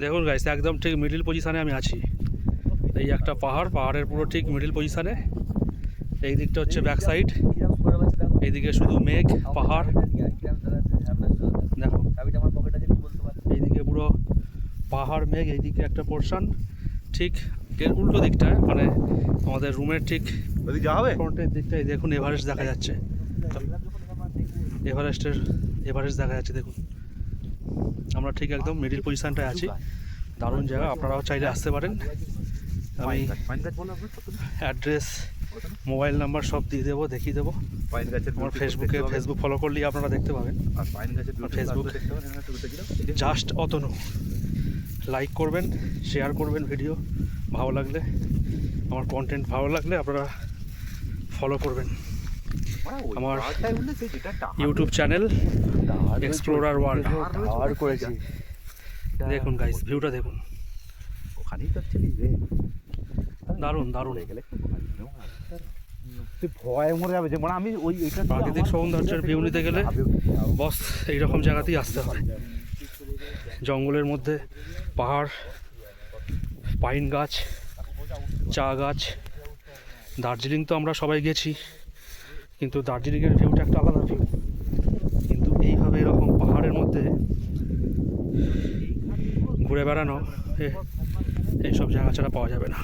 দেখুন গাইস, একদম ঠিক মিডিল পজিশানে আমি আছি। এই একটা পাহাড়ের পুরো ঠিক মিডিল পজিশানে। এই দিকটা হচ্ছে ব্যাক সাইড, এইদিকে শুধু মেঘ পাহাড়। দেখো এইদিকে পুরো পাহাড় মেঘ, এইদিকে একটা পোর্শন। ঠিক এর উল্টো দিকটায় মানে আমাদের রুমের ঠিক ফ্রন্টের দিকটায় দেখুন এভারেস্ট দেখা যাচ্ছে। এভারেস্ট দেখা যাচ্ছে দেখুন। আমরা ঠিক একদম মিডিল পজিশনটায় আছি। দারুণ জায়গা, আপনারাও চাইলে আসতে পারেন। আমি অ্যাড্রেস, মোবাইল নাম্বার সব দিয়ে দেবো, দেখিয়ে দেবো। আমার ফেসবুক ফলো করলেই আপনারা দেখতে পাবেন। Facebook just Atanu. লাইক করবেন, শেয়ার করবেন ভিডিও ভালো লাগলে, আমার কন্টেন্ট ভালো লাগলে আপনারা ফলো করবেন আমার ইউটিউব চ্যানেল এক্সপ্লোরার ওয়ার্ল্ড। দেখুন গাইস, ভিউটা দেখুন, দারুণ দারুণ। ভয় মরে যাবে যে মানে আমি ওই প্রাকৃতিক সৌন্দর্যের ভিউ নিতে গেলে বস এইরকম জায়গাতেই আসতে হয়। জঙ্গলের মধ্যে পাহাড়, পাইন গাছ, চা গাছ। দার্জিলিং তো আমরা সবাই গেছি, কিন্তু দার্জিলিংয়ের ভিউটা একটা আলাদা ভিউ। কিন্তু এইভাবে এরকম পাহাড়ের মধ্যে ঘুরে বেড়ানো এইসব জায়গা ছাড়া পাওয়া যাবে না।